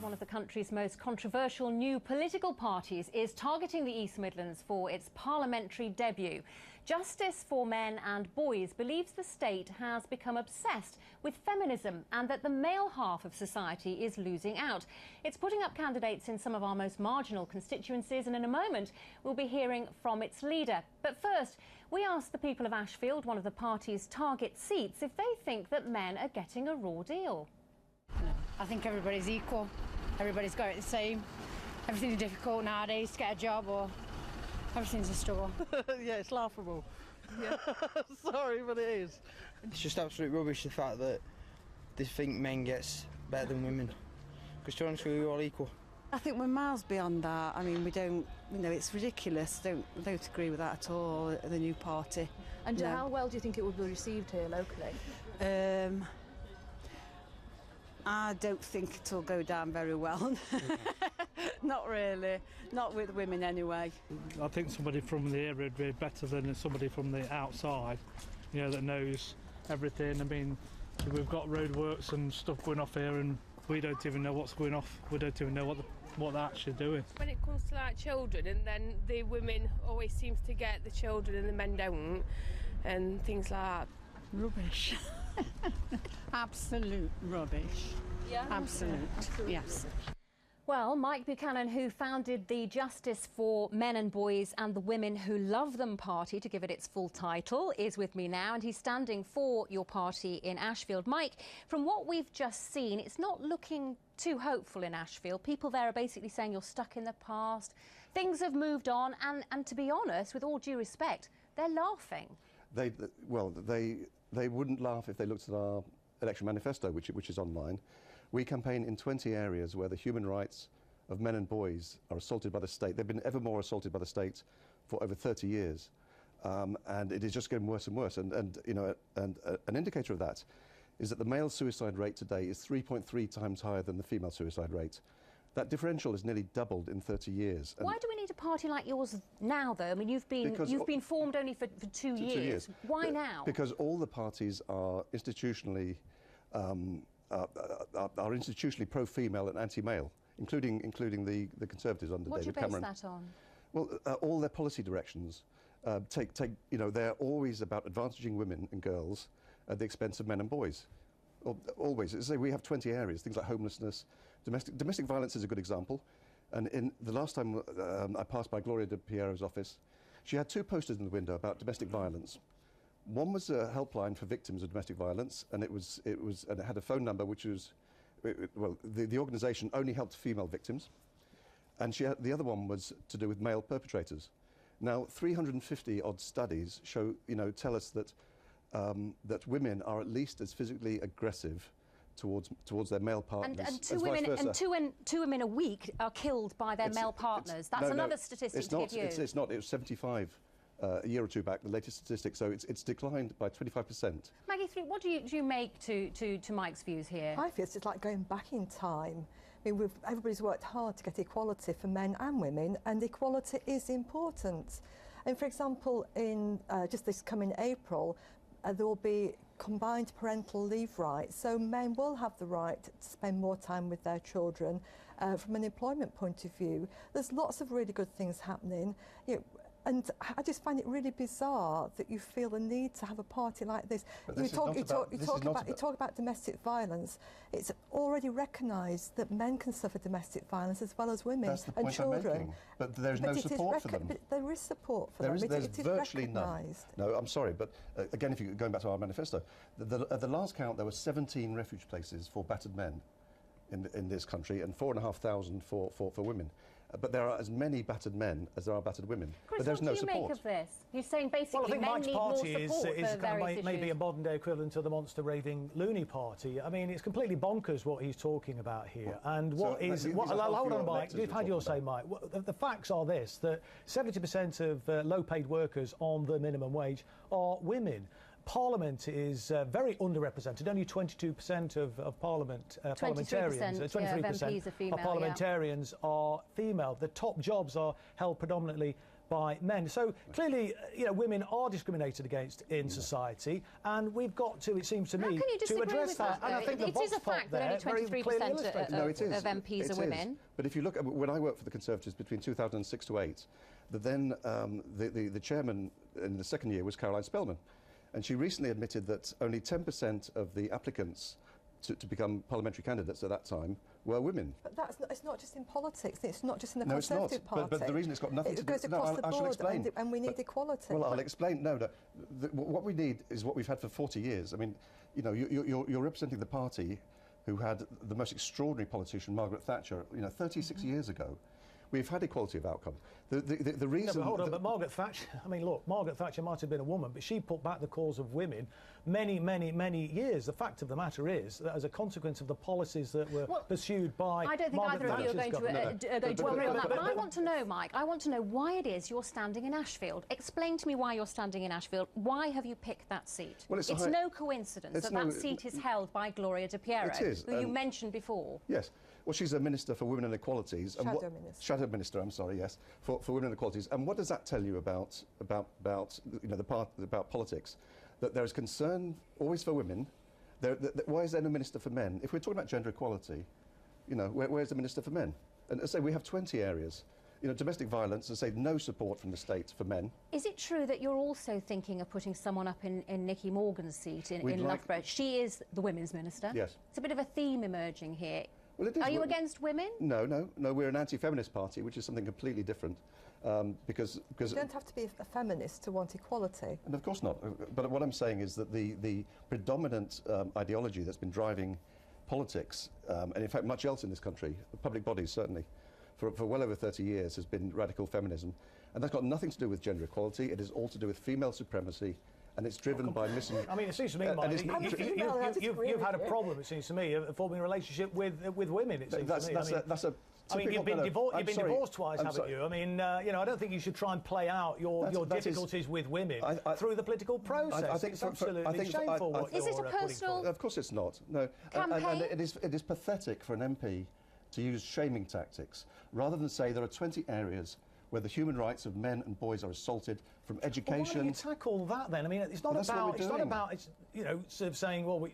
One of the country's most controversial new political parties is targeting the East Midlands for its parliamentary debut. Justice for Men and Boys believes the state has become obsessed with feminism and that the male half of society is losing out. It's putting up candidates in some of our most marginal constituencies, and in a moment we'll be hearing from its leader. But first, we asked the people of Ashfield, one of the party's target seats, if they think that men are getting a raw deal. I think everybody's equal. Everybody's got it the same. Everything's difficult nowadays to get a job, or everything's a struggle. Yeah, it's laughable. Yeah. Sorry, but it is. It's just absolute rubbish, the fact that they think men gets better than women. Because to be honest with you, we're all equal. I think we're miles beyond that. I mean, we don't, it's ridiculous. I don't agree with that at all, the new party. And how well do you think it would be received here locally? I don't think it'll go down very well. Not really. Not with women anyway. I think somebody from the area would be better than somebody from the outside, you know, that knows everything. I mean, we've got roadworks and stuff going off here and we don't even know what's going off. We don't even know what they're actually doing. When it comes to like children, and then the women always seems to get the children and the men don't, and things like that. Rubbish. Absolute rubbish. Yeah? Absolute, yes. Well, Mike Buchanan, who founded the Justice for Men and Boys and the Women Who Love Them party, to give it its full title, is with me now, and he's standing for your party in Ashfield. Mike, from what we've just seen, it's not looking too hopeful in Ashfield. People there are basically saying you're stuck in the past, things have moved on, and to be honest, with all due respect, they're laughing. They wouldn't laugh if they looked at our election manifesto, which is online. We campaign in 20 areas where the human rights of men and boys are assaulted by the state. They've been ever more assaulted by the state for over 30 years, and it is just getting worse and worse. And an indicator of that is that the male suicide rate today is 3.3 times higher than the female suicide rate. That differential has nearly doubled in 30 years. Why do we need a party like yours now, though? I mean, you've been formed only for two years. Why now? Because all the parties are institutionally pro-female and anti-male, including the Conservatives under David Cameron. What do you base that on? Well, all their policy directions they're always about advantaging women and girls at the expense of men and boys. Always. We have 20 areas, things like homelessness. Domestic violence is a good example. And in the last time I passed by Gloria de Piero's office, she had two posters in the window about domestic violence. One was a helpline for victims of domestic violence, and it had a phone number which was, the organisation only helped female victims, and the other one was to do with male perpetrators. Now, 350 odd studies tell us that that women are at least as physically aggressive towards their male partners. And two women a week are killed by their male partners. That's another statistic to give you. It's not. It was 75 a year or two back, the latest statistic. So it's declined by 25%. Maggie, what do you make to Mike's views here? I feel it's like going back in time. I mean, everybody's worked hard to get equality for men and women, and equality is important. And for example, in just this coming April, there will be combined parental leave rights, so men will have the right to spend more time with their children from an employment point of view. There's lots of really good things happening. And I just find it really bizarre that you feel the need to have a party like this. You talk about domestic violence. It's already recognised that men can suffer domestic violence as well as women and children. That's the point I'm making. But there's no support for them. But there is support for them. There's virtually none. No, I'm sorry, but again, if you're going back to our manifesto, at the last count there were 17 refuge places for battered men in this country, and 4,500 for women. But there are as many battered men as there are battered women. Chris, but there's no what do you support. make of this? You're saying basically Well, I think men Mike's need more party support is for kind various of maybe issues. a modern-day equivalent to the monster-raving loony party. I mean, it's completely bonkers what he's talking about here. And what So, is... these What, are half hold your on, Mike. electors You've had you're your say, talking Mike. The facts are this, that 70% of low-paid workers on the minimum wage are women. Parliament is very underrepresented. Only 22% of parliamentarians, 23% of MPs are female, parliamentarians are female. The top jobs are held predominantly by men. So clearly, women are discriminated against in society, and we've got to, it seems to me, to address that. And I think the it is a fact that only 23% of MPs are women. But if you look at when I worked for the Conservatives between 2006 to 8, the chairman in the second year was Caroline Spellman. And she recently admitted that only 10% of the applicants to become parliamentary candidates at that time were women. But it's not just in politics, it's not just in the No, it's not. Conservative Party. But the reason it's got nothing to do... It goes across the I shall board, explain. and we need equality. Well, I'll explain. No. What we need is what we've had for 40 years. I mean, you're representing the party who had the most extraordinary politician, Margaret Thatcher, 36 years ago. We've had equality of outcome. The reason... No, but hold on, but Margaret Thatcher... I mean, look, Margaret Thatcher might have been a woman, but she put back the cause of women many years. The fact of the matter is that as a consequence of the policies that were pursued by I don't think Margaret either of you are going to agree on that, but I want to know, Mike, I want to know why it is you're standing in Ashfield. Explain to me why you're standing in Ashfield. Why have you picked that seat? Well, it's no coincidence that seat is held by Gloria De Piero, who you mentioned before. Yes. Well, she's a Minister for Women and Equalities. Shadow Minister, I'm sorry, yes, for Women and Equalities. And what does that tell you about politics? That there is concern always for women. Why is there no Minister for men? If we're talking about gender equality, where's the Minister for men? And as I say, we have 20 areas. Domestic violence, as I say, no support from the state for men. Is it true that you're also thinking of putting someone up in Nicky Morgan's seat in Loughborough? She is the Women's Minister. Yes. It's a bit of a theme emerging here. Well, it is. Are you against women? No. We're an anti-feminist party, which is something completely different. Because you don't have to be a feminist to want equality. And of course not. But what I'm saying is that the predominant ideology that's been driving politics, and in fact much else in this country, public bodies certainly, for well over 30 years has been radical feminism. And that's got nothing to do with gender equality. It is all to do with female supremacy. And it's driven by missing... I mean, it seems to me, Mike, you've had a problem, it seems to me, of forming a relationship with women, it seems to me. I mean, you've been divorced twice, haven't you? I mean, I don't think you should try and play out your difficulties with women through the political process. I think it's absolutely shameful what you're Is it a personal... Of course it's not, no. And it is pathetic for an MP to use shaming tactics, rather than say there are 20 areas where the human rights of men and boys are assaulted, from education... Well, why don't you tackle that then? I mean, it's not about sort of saying, well,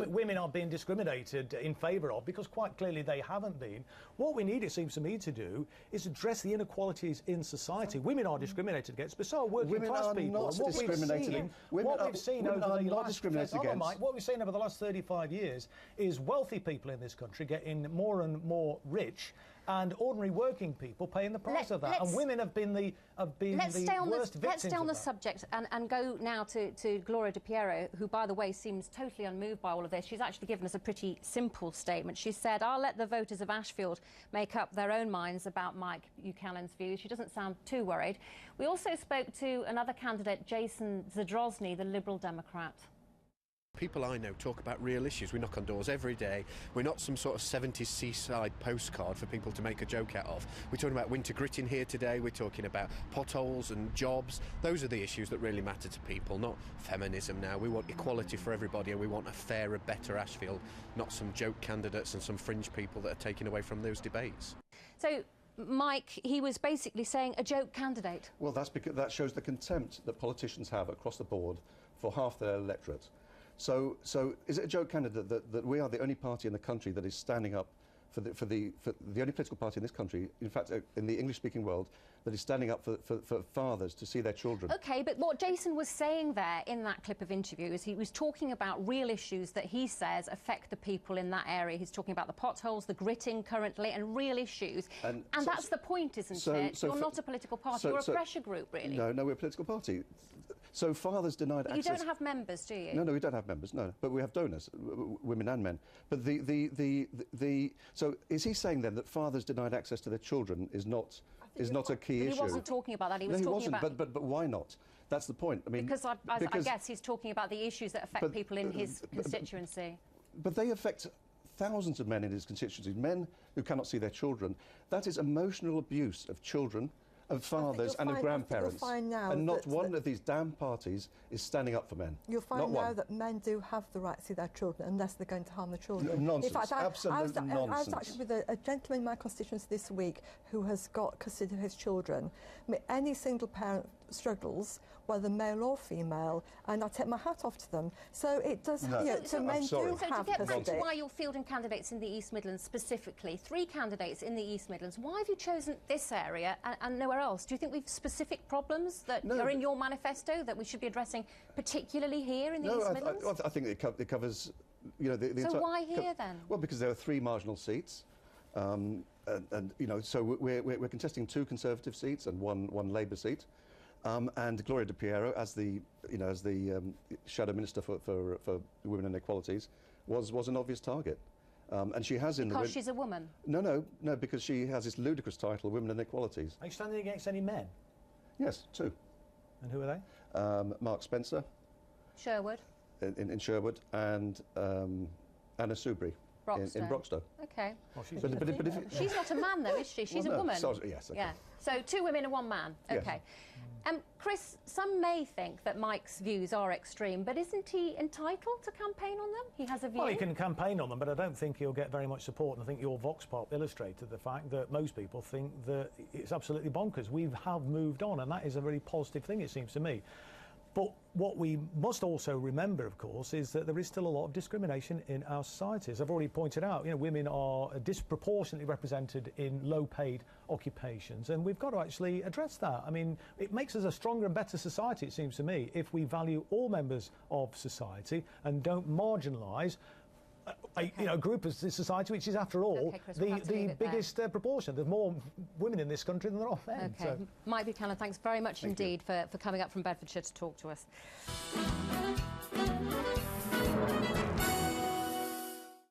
women are being discriminated in favour of, because quite clearly they haven't been. What we need, it seems to me, to do is address the inequalities in society. Women are discriminated against, but so are working class people. Women are not discriminated against. What we've seen over the last 35 years is wealthy people in this country getting more and more rich, and ordinary working people paying the price of that. And women have been the worst victims. Let's stay on the subject and go now to Gloria De Piero, who, by the way, seems totally unmoved by all of this. She's actually given us a pretty simple statement. She said, "I'll let the voters of Ashfield make up their own minds about Mike Buchanan's views." She doesn't sound too worried. We also spoke to another candidate, Jason Zadrozny, the Liberal Democrat. People I know talk about real issues. We knock on doors every day. We're not some sort of 70s seaside postcard for people to make a joke out of. We're talking about winter gritting here today. We're talking about potholes and jobs. Those are the issues that really matter to people, not feminism now. We want equality for everybody, and we want a fairer, better Ashfield, not some joke candidates and some fringe people that are taken away from those debates. So, Mike, he was basically saying a joke candidate. Well, that's because that shows the contempt that politicians have across the board for half their electorate. So is it a joke candidate that we are the only party in the country that is standing up for the only political party in this country, in fact, in the English-speaking world, that is standing up for fathers to see their children? OK, but what Jason was saying there in that clip of interview is he was talking about real issues that he says affect the people in that area. He's talking about the potholes, the gritting currently, and real issues. And that's the point, isn't it? You're not a political party. You're a pressure group, really. No, we're a political party. So fathers denied access... You don't have members, do you? No, we don't have members, no. But we have donors, women and men. But So is he saying then that fathers denied access to their children is not a key issue? He wasn't talking about that. He was no, he talking wasn't, about... but why not? That's the point. I mean, because I guess he's talking about the issues that affect people in his constituency. But they affect thousands of men in his constituency, men who cannot see their children. That is emotional abuse of children, of fathers and of grandparents. And not one of these damn parties is standing up for men. You'll find now that men do have the right to see their children unless they're going to harm the children. Nonsense, in fact, absolute nonsense. I was actually with a gentleman in my constituency this week who has got custody of his children. I mean, any single parent struggles, whether male or female, and I take my hat off to them. So it does, so men do have custody. To get back to why you're fielding candidates in the East Midlands specifically, 3 candidates in the East Midlands, why have you chosen this area and nowhere else? Do you think we've specific problems that are in your manifesto that we should be addressing, particularly here in the East Midlands? I think it covers, the so why here then? Well, because there are 3 marginal seats. And so we're contesting 2 Conservative seats and one Labour seat. And Gloria De Piero, as the Shadow Minister for Women and Equalities, was an obvious target. And she has because she's a woman? No, because she has this ludicrous title, Women and Equalities. Are you standing against any men? Yes, 2. And who are they? Mark Spencer. Sherwood. In Sherwood, and Anna Soubry. In Broxtowe. Okay. Well, she's not a man, though, is she? She's a woman. So, yes. Okay. Yeah. So 2 women and 1 man. Okay. Yes. Chris, some may think that Mike's views are extreme, but isn't he entitled to campaign on them? He has a view. Well, he can campaign on them, but I don't think he'll get very much support. And I think your Vox Pop illustrated the fact that most people think that it's absolutely bonkers. We have moved on, and that is a really positive thing, it seems to me. But what we must also remember, of course, is that there is still a lot of discrimination in our society. As I've already pointed out, women are disproportionately represented in low-paid occupations, and we've got to actually address that. I mean, it makes us a stronger and better society, it seems to me, if we value all members of society and don't marginalise a group of society which is, after all, Chris, the biggest proportion. There's more women in this country than there are men. Okay. So. Mike Buchanan, thanks very much indeed for coming up from Bedfordshire to talk to us.